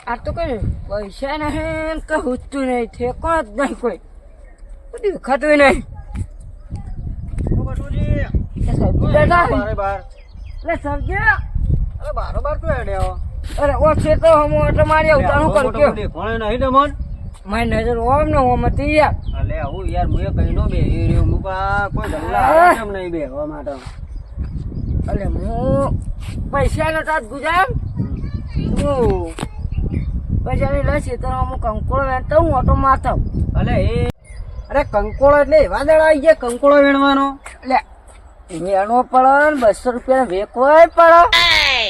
આ તો કઈ પૈસા નહીં કઈ હુજતું નહીં ઠેકો જ નહીં કોઈ બધું ખાતું નહીં સબ્જી બારોબાર તો હેડ્યો અરે ઓ છે તો હમ ઓટો મારી આવતા કરું કયો કોણે નહીં ડમન મારી નજર ઓમ ને ઓમ હતી યાર અલે આવું યાર મુએ કઈ નો બે રહ્યો મુકા કોઈ ધંધા કેમ નહીં બેહવા માટે અરે હું પૈસા નતા ગુજાર હું પૈસા ની લઈ તો હું કંકોળો વેણતો હું ઓટો મારતો અલે એ અરે કંકોળો એટલે એવા દાડા આવી ગયા કંકોળો વેણવાનો એટલે વેણવો પડે ને 200 રૂપિયા વેકવાય પડે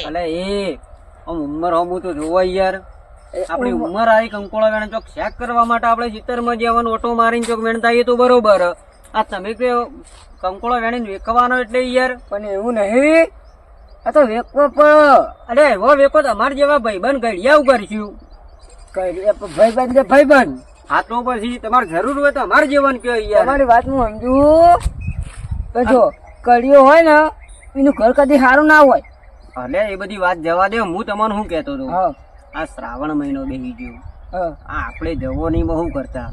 અલે એ આમ ઉંમર હમું તો જોવા યાર આપણી ઉંમર આવી કંકોળો વેણ ચોક શેક કરવા માટે આપણે ચિત્તરમાં જવાનું ઓટો મારીને ચોક વેણતા આવીએ તો બરોબર આ તમે કે કંકોળો વેણીને વેકવાનો એટલે યાર પણ એવું નહીં આ તો વેકવો પડે અરે એવો વેકો તમારા જેવા ભાઈબંધ ઘડિયા ઉગાડશું ભાઈબંધ હા તો પછી તમારે જરૂર હોય તો અમારે જીવન કયો યાર તમારી વાત હું સમજુ તો જો કડિયો હોય ને એનું ઘર કદી સારું ના હોય અલે એ બધી વાત જવા દે હું તમને શું કેતો હતો હા આ શ્રાવણ મહિનો બેસી ગયો હા આ આપણે જવો નહીં બહુ કરતા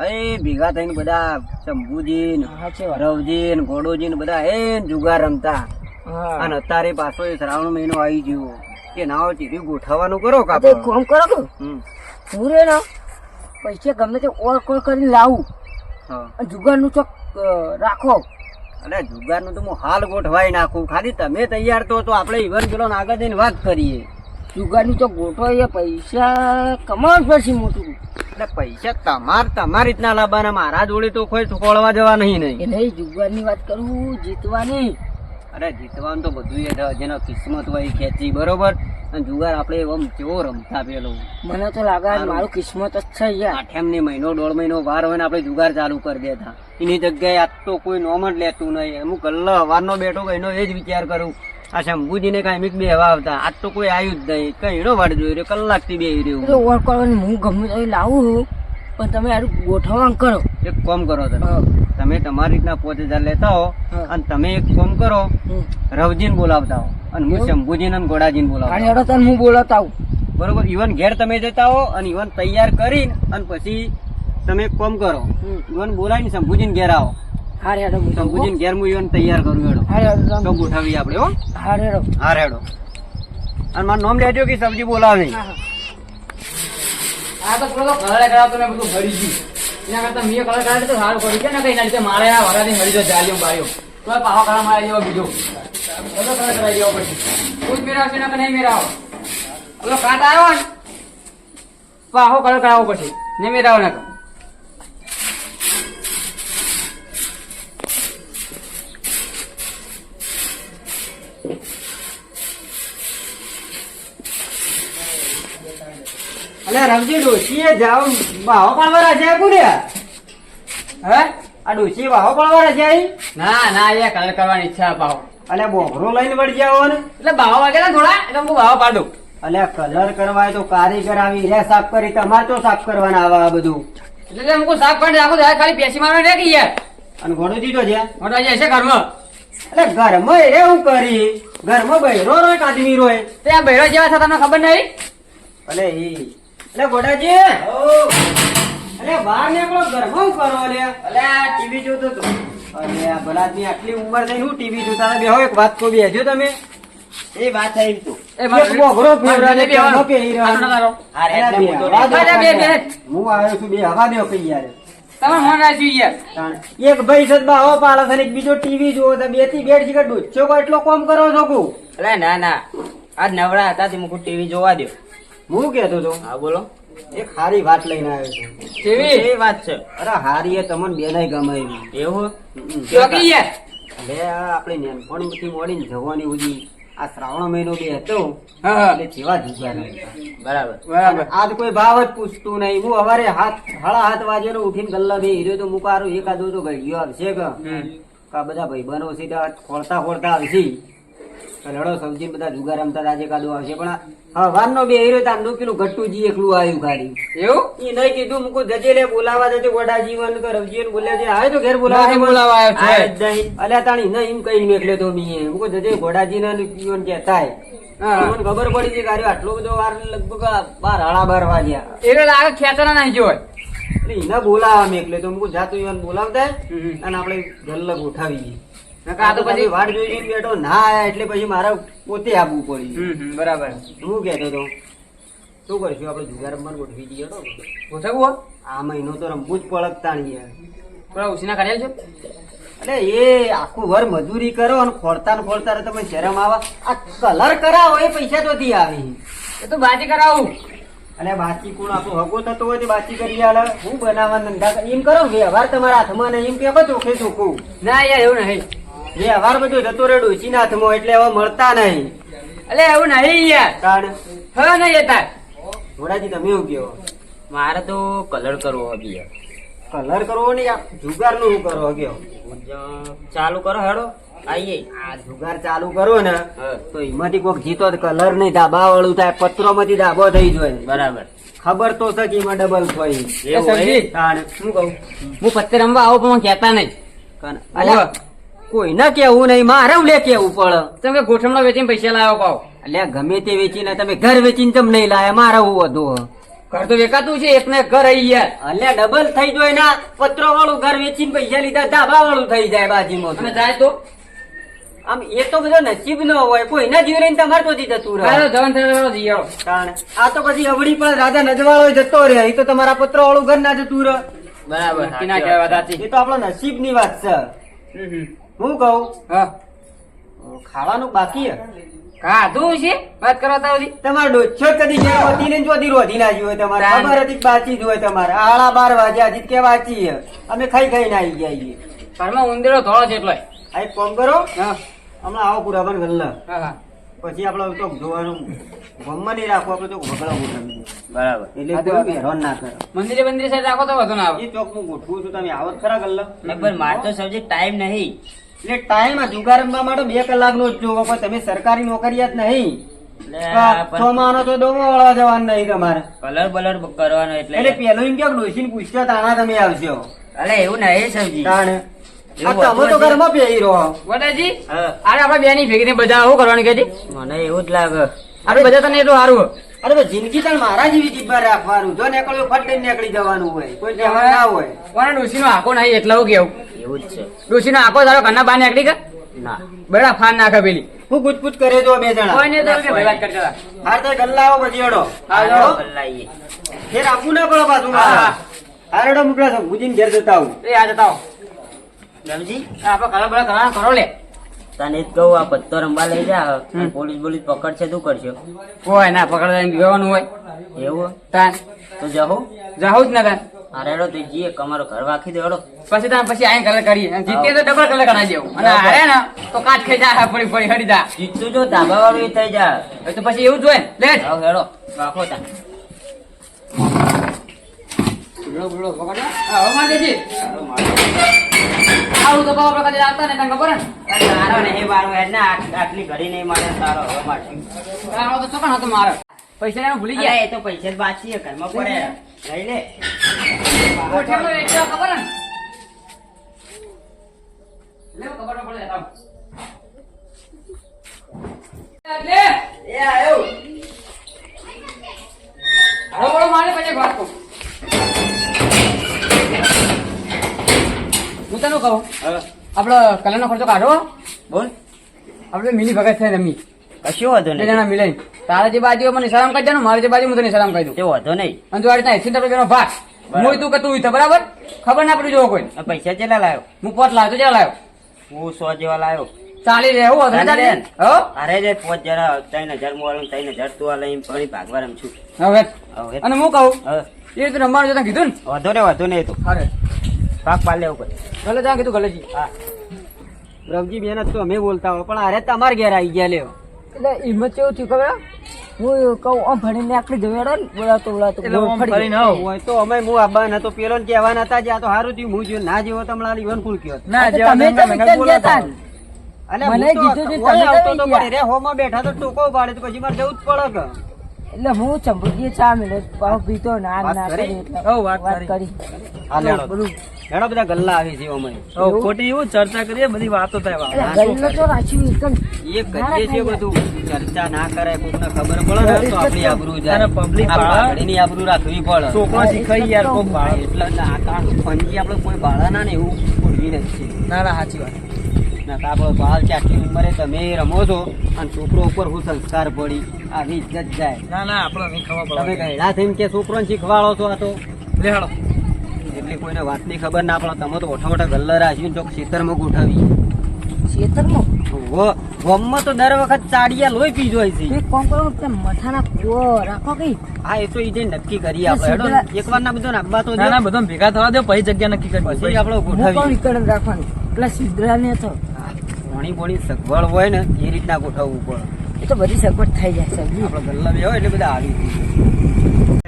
અરે ભેગા થઈને બધા શંભુજી ને સાચી વાત. રવજી ને ઘોડોજી ને બધા એ જુગાર રમતા હા અને અત્યારે પાછો એ શ્રાવણ મહિનો આવી ગયો કે ના ટીવી ગોઠવવાનું કરો તો એક કાપડ કામ કરો કે હું રે ને પૈસા ગમે તે ઓર કોઈ કરીને લાવું હા અને જુગારનું ચોક રાખો અરે જુગારનું તો હું હાલ ગોઠવાઈ નાખું ખાલી તમે તૈયાર તો આપણે ઇવન પેલો આગળ જઈને વાત કરીએ જુગારની ચોક ગોઠો એ પૈસા કમાવું પડશે મોટું એટલે પૈસા તમારી રીતના લાવવાના મારા જોડે તો કોઈ ખોળવા જવા નહીં એટલે જુગારની વાત કરું જીતવાની અરે જીતવાનું તો બધું એ જેનો કિસ્મત હોય એ ખેંચી બરોબર અને જુગાર આપણે એમ કેવો રમતા પેલો મને તો લાગે મારું કિસ્મત જ છે યાર આઠેમની મહિનો 1.5 મહિનો વાર હોય ને આપણે જુગાર ચાલુ કરી દેતા એની જગ્યાએ આજ તો કોઈ નોમ જ લેતું નહીં અમુક કલ્લો હવારનો બેઠો કઈનો એ જ વિચાર કરું આ શંભુજીને કાંઈ બે હવા આવતા આજ તો કોઈ આવ્યું જ નહીં કઈનો વાડ જોઈ રહ્યો કલાકથી બે રહ્યો ઓર કરવાની હું ગમે તો લાવું પણ તમે યાર ગોઠવણ કરો એક કામ કરો તમે તમારી રીતના 5000 લેતા હો અને તમે એક કામ કરો રવજીને બોલાવતા હો અને હું શંભુજીને અને ઘોડાજીને બોલાવતા હાડે તને હું બોલાવતા આવું બરોબર ઇવન ઘેર તમે જતા હો અને ઇવન તૈયાર કરીને અને પછી તમે એક કામ કરો ઇવન બોલાવીને શંભુજીને ઘેર આવો હારે હેડો શંભુજીને ઘેર હું ઇવન તૈયાર કરું હેડો હારે હેડો તો ગોઠવીએ આપણે હો હારે હેડો હા હેડો અને મારું નામ લેજો કે સબ્જી બોલાવે આ તો થોડો કલર કરાવતો ને બધું ભરી ગયું એના કરતા મેં કલર કરાવી તો સારું પડી ગયા ને કઈ ના રીતે મારે આ વરાથી મળી જાય જાલિયો બાયો તો પાહો કલર મારી જેવો બીજો બધો કલર કરાવી દેવો પછી કોઈ મેરાવશે ને કે નહીં મેરાવો ઓલો કાટ આવ્યો ને પાહો કલર કરાવવો પછી નહીં મેરાવો ને અલે રમજી ડોશીએ જાવ બાહો પાડવાના છે કુને હે આ ડોશી બાહો પાડવાના છે અહીં ના ના એ કલર કરવાની ઈચ્છા પાહો અલે બોઘરો લઈને વળી જાવ ને એટલે બાવા વાગે ને થોડા એટલે હું બાવા પાડું અલે કલર કરવા તો કારીગર આવી રે સાફ કરી તમારે તો સાફ કરવાના આવા આ બધું એટલે હું સાફ કરી નાખું ખાલી પેસી મારવા રે કે યાર અને ઘોડો જીતો છે મોટા જે છે ઘરમાં અલે ઘરમાં એ હું કરી ઘરમાં બૈરો રોય કે આદમી રોય તે આ બૈરો જેવા છે તમને ખબર નહીં અલે અલે ગોડાજી અલે બહાર નીકળો ઘરમાં હું કરો લે અલે આ ટીવી જોતો તો અરે આ બલાદની આટલી ઉંમર થઈ હું ટીવી જોતા બેહો એક વાત કો બેહજો તમે એ વાત થઈ તો એ વાત એક બોઘરો ફેવરાને બે કેમ પહેરી રહ્યો આટલો કરો. અરે એટલે બે હું તો હવા દો અરે બે પાછા. મિનિટ. હું આવ્યો છું બે હવા દો કઈ યાર તમે મન રાખ્યું યાર તાણ. એક ભાઈ સદબા હવા પાડે છે ને એક બીજો ટીવી જોવો છે બે થી બેડ શીખર ડૂચો કો એટલો કોમ કરો છો કુ અલે ના ના આજ નવરા હતા તે મુકુ ટીવી જોવા દો હું કહેતો તો હા બોલો એક હારી વાત લઈને આવ્યો છું ટીવી એ વાત છે અરે હારી એ તમને બેનાય ગમે એવી એવું ચોકી યાર એટલે આ આપણે નેનપણથી મોડીને જવાની ઉજી આ શ્રાવણ મહિનો બે હતો હા હા એટલે જેવા જુગાર હતા. બરાબર બરાબર આજ કોઈ ભાવ જ પૂછતું નહીં હું હવારે 7:30 વાગે ઉઠીને ગલ્લા બે હીરો તો મુકારો એકાદો તો ઘડિયો આવશે કે આ બધા ભાઈબંધો સીધા ખોળતા ખોળતા આવશે લડો સબ્જી બધા જુગાર રમતા આજે કાદો આવશે પણ હવારનો બે હીરો તાંડુ પેલું ગટ્ટુજી એકલું આવ્યું ખાલી એવું એ નહીં કીધું મુકો જજે લે બોલાવા જજે ગોડાજી વન કે રવજીને બોલ્યા છે આવે તો ઘેર બોલાવા બોલાવા આવ્યો છે. અલ્યા તાણી નહીં એમ કઈ મેકલે તો મી મુકો જજે ગોડાજી ને પીવન કહેતા હા. મને ખબર પડી છે કે આર્યો આટલો બધો વાર લગભગ 12 વાગ્યા. એટલે લાગે ખેતરના નાખી હોય. એટલે એને બોલાવા મેં એટલે તો હું જાતું ઈવન બોલાવતા હમ. અને આપણે ગલ્લક ઉઠાવી ગઈ. નકર આ તો પછી વાટ જોઈ જોઈને બેઠો ના આયા એટલે પછી મારે પોતે આપવું પડ્યું. બરાબર હું કહેતો તો શું કરશું આપણે જુગાર રમવાનું ગોઠવી દઈએ તો ગોઠવવું હોય? આ મહિનો તો રમવું જ પડકતા નહીં યાર. થોડા ઉછીના કર્યા છો? અરે એ આખું વર મજૂરી કરો અને ખોરતા ને ખોરતા તમે શરમ આવા આ કલર કરાવો એ પૈસા તો થી આવી. એ તો બાજી કરાવું. અને બાચી કોણ આપણો હગો થતો હોય તે બાચી કરી આલે. હું બનાવવા ધંધા એમ કરો વ્યવહાર તમારા હાથમાં નહીં એમ કે ચોખ્ખે ચોખ્ખું ના યાર એવું નહીં. વ્યવહાર બધો જતો રે ડોસીના હાથમાં એટલે હવે મળતા નહીં. અલે એવું નહીં યાર. કારણ હા નહીં યતાર. મોડાજી તમે એવું કહો મારે તો કલર કરવો હતી યાર. કલર કરવો ને આ જુગાર નું કરો કયો ચાલુ કરો હેડો આઈએ. આ જુગાર ચાલુ કરો ને તો એમાંથી કોઈક જીતો કલર નહીં ધાબા વાળું થાય પત્રો માંથી ધાબો થઈ જાય. બરાબર. ખબર તો છે કે એમાં ડબલ થઈ. એ સમજી. શું કહું હું પત્તે રમવા આવું પણ કહેતા નહીં. અલ્યા કોઈ ના કેવું નહીં મારે લે કેવું પડે. તમે કે ગોઠમણો વેચીને પૈસા લાવ્યો પાવ. અલ્યા ગમે તે વેચીને તમે ઘર વેચીને તમે નહીં લાયા મારે હું વધુ. ઘર તો વેચાતું છે એક ને ઘર આવી યાર. અલ્યા ડબલ થઈ જાય ના પત્રો વાળું ઘર વેચીને પૈસા લીધા ધાબા વાળું થઈ જાય બાજીમાં. અને જાય તો આમ એ તો બધો નસીબ નો હોય કોઈ ના જીવ રહીને તમારે તો જતું રહે. હાલો જવાન થયો જીયાળો. કારણ આ તો પછી અવળી પણ રાજા નજવાળો જતો રહે એ તો તમારા પત્ર વાળું ઘર ના જતું રહે. બરાબર ના કહેવા દાતી. એ તો આપણા નસીબ ની વાત છે. હું કહું હા ખાવાનું બાકી હે ખાધું છે વાત કરવા તા સુધી. તમારે ડોછો કદી ગયા હતી ને જોતી રોધી ના જીવે તમારે ખબર હતી કે બાચી જ હોય તમારે આળા 12 વાગ્યા હજી કે વાંચી હે. અમે ખાઈ ખાઈને આવી જઈએ. ઘરમાં ઉંદરો ધોળો છે એટલે. આ એક કામ કરો હા હમણાં આવો પૂરા પણ ગલ્લા હા હા પછી આપડે તો જોવાનું ગમમાં નહીં રાખવું આપડે તો વગડા ગોઠવીએ. બરાબર. એટલે કોઈ હેરાન ના કરે. મંદિરે બંદિરે સાઈડ રાખો તો વધુ ના આવે. એ ચોક હું ગોઠવું છું તમે આવો જ ખરા ગલ્લા. પણ માર તો સૌથી ટાઈમ નહીં. એટલે ટાઈમ આ જુગાર રમવા માટે 2 કલાકનો જ જોવો પણ તમે સરકારી નોકરિયાત નહીં. 6 મહિનો તો ડોમો વાળવા જવાનું નહીં તમારે. કલર બલર કરવાનો એટલે પેલું એમ કે ડોસીને પૂછતા તાણા તમે આવશો. અલે એવું નહીં સમજી. તાણે આ તમે તો ઘરમાં પહેરી રહો. વડાજી અરે આપડે બે ની ભેગી બધા શું કરવાનું કે મને એવું જ લાગે. આપડે બધા તને એટલું સારું. અરે ભાઈ જિંદગી તો મારા જેવી જીભા રાખવાનું. જો નીકળ્યું ફટ દઈને નીકળી જવાનું હોય કોઈ જવાનું ના હોય. કોને ડોસી નો આંખો નહીં એટલે હું કેવું. એવું જ છે. ડોસી નો આંખો તારો ઘરના બહાર નીકળી ગયા ના બડા ફાન નાખે પેલી. હું પૂછપૂછ કરે જો 2 જણા. કોઈ નહીં તો કે ભાઈ વાત કરતા હાર તો ગલ્લા આવો પછી હેડો. લાવીએ ફેર આપવું ના પડે પાછું મારે. હાર હેડો મોકલા છો ભુજીને ઘેર જતા આવું. એ આ જતા ગમજી આપડે કલર બલર કરવાનો કરો લે. તને જ કહું આ પત્તો રમવા લઈ જા પોલીસ બોલીસ પકડશે તું કરશો કોઈ ના પકડવા ગવાનું હોય એવું તાન તો જહો જાઉં જ ના તાન. અરે હેડો તું જીએ અમારો ઘર વાખી દે હેડો પછી તાન પછી આઈ કલર કરીએ અને જીતીએ તો ડબલ કલર કરાવી દેવું અને હારે ને તો કાચ ખાઈ જા પડી પડી હરી જા. જીતતું જો ધાબા વાળું થઈ જા હવે તો પછી એવું જ હોય ને લે જાઓ હેડો રાખો તા બુડો બુડો પકડ હવે માર દેજી આવું તો બાબા પ્રકારે આવતા ને તને ખબર ને તારો ને એ બારો હેડ ને આટલી ઘડી નહીં મળે તારો હવે મારશું તારો તો ચોકણ હતો મારો પૈસા ને ભૂલી ગયા. અરે એ તો પૈસા જ બાકી છે ઘરમાં પડે લઈ લે ગોઠેલો વેચો ખબર ને લે ખબર ન પડે તાવ લે એ આયો હળો હળો મારે પછી વાત કહું. હું તને કહું આપડે કલર નો ખર્ચો કાઢો. બોલ આપડે મિલી ભગત છે રમી કશું વાંધો 2 નહીં જણા મિલાઈ તારા જે બાજુ મને સલામ કરી દેવાનું મારી જે બાજુ હું તને સલામ કરી દઉં તે વાંધો નહીં અને તું આ રીતના 80 રૂપિયાનો ભાગ હું તું કે તું તો બરાબર ખબર ના પડી જોવો કોઈ. આ પૈસા કેટલા લાવ્યો હું પોત લાવ્યો તો લાવ્યો હું 100 જેવા લાવ્યો ચાલી રહેવું હતું ચાલી ચાલી રહે. હો અરે રે 3000 મોડું 3000 તું આ લઈને પડી ભાગવા રમશું હવે હવે અને હું કહું હવે એ રીતે રમવાનું જો તને કીધું ને વાંધો નહીં તો અરે ભાગ પાડ લેવું પડે ગલે ત્યાં કીધું ગલેજી હા રવજી બેન જ તો અમે બોલતા હોય પણ અરે તમારે ઘેર આવી ગયા લ્યો. એટલે હિંમત કેવું થયું ખબર હું કહું આમ ભણીને આટલી જવેડો ને બોલાતો હોય તો અમે હું આબા નતો પેલો ને કહેવાના હતા જે આ તો સારું થયું હું જ્યો ના જેવો તમારા ઈવન ફૂલ કયો ના તમે તો વિચાર ગયા તા ને. અલે મને હું તો કીધું છે ઓય તમે આવતો તો તો ગયા. પણ રે હોમાં બેઠા તો ટોકો પાડે તો પછી મારે જવું જ પડે કે એટલે હું ચંપકીએ ચા મેળ્યો પાવ પીતો ના વાત ના કરી? કરી એટલે હઉ, વાત કરી હા લેડો લેડો બધા ગલ્લા આવી છે અમે ખોટી એવું ચર્ચા કરીએ બધી વાતો થાય એટલે ગલ્લો તો રાખ્યું એક જ. એ કરીએ છીએ બધું ચર્ચા ના કરાય કોકને ખબર પડે ને તો આપણી આબરૂ જાય અને public આ બાળા- પાઘડીની આબરૂ રાખવી પડે છોકરો શીખાઈ યાર કોક બાળક. એટલે ના કાં ફંજી આપણે કોઈ બાળા ના ને એવું ખોટવી નથી ના ના સાચી વાત ના તો આપણો બાળ ચાટલી ઉંમરે તમે રમો છો અને છોકરો ઉપર હું સંસ્કાર પડી આવી ઇજ્જત જાય ના ના આપણે નહીં ખબર તમે પડે ગયડા થઈને કે છોકરોને શીખવાડો છો આ તો લે હાલો એટલી કોઈને વાતની ખબર ના પડે તમે તો ઓઠા ઓઠા ગલ્લા રાખ્યું ચોક ખેતરમાં ગોઠવી ખેતરમાં વમમાં તો દર વખત ચાડિયા લોહી પી જોય છે એક કામ કરો કે મઠાના કુવો રાખો કઈ હા એ તો ઈ જઈને નક્કી કરીએ આપણે હેડો એક વાર ના બધો નાખવા તો ના ના બધા ભેગા થવા દો પછી જગ્યા નક્કી કરી પછી આપણે હું પણ ગોઠવી ઈકણ રાખવાની પેલા સિદ્ધરા ને તો પોણી પોણી સગવડ હોય ને એ રીતના ગોઠવવું પડે એ તો બધી સગવડ થઈ જાય સબ્જી આપણે ગલ્લા બે હોય એટલે બધા આવી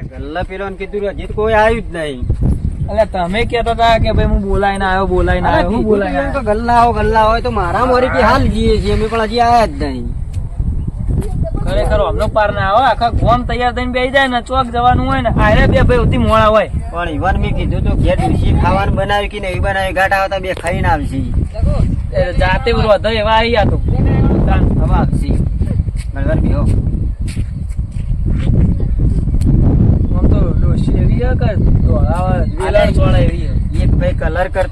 ગયું ગલ્લા પેલો ને કીધું હજી તો કોઈ આવ્યું જ નહીં એટલે તમે કહેતા હતા કે ભાઈ હું બોલાઈને આવ્યો બોલાઈને આવ્યો હું બોલાઈને કીધું તો ગલ્લા હોય તો મારા મોરી કે હાલ જઈએ છીએ અમે પણ હજી આયા જ નહીં ખરેખર અમનો પાર ના આવે આખા ગોમ તૈયાર થઈને બેસી જાય ને ચોક જવાનું હોય ને આરે બે ભાઈ ઉધી મોડા હોય પણ ઈવન મેં કીધું તો ઘેર ડુસી ખાવાનું બનાવ્યું કે નહીં બનાવ્યું ઘાટ આવતા બે ખાઈને આવશે એ જાતે બધું વધો એવા આવી ગયા તો હવે આવશે બરાબર બેહો આમ તો ડોશી એવી હે કે દોડાવા વેલાણ ચોળા એવી હે. એક ભાઈ કલર કર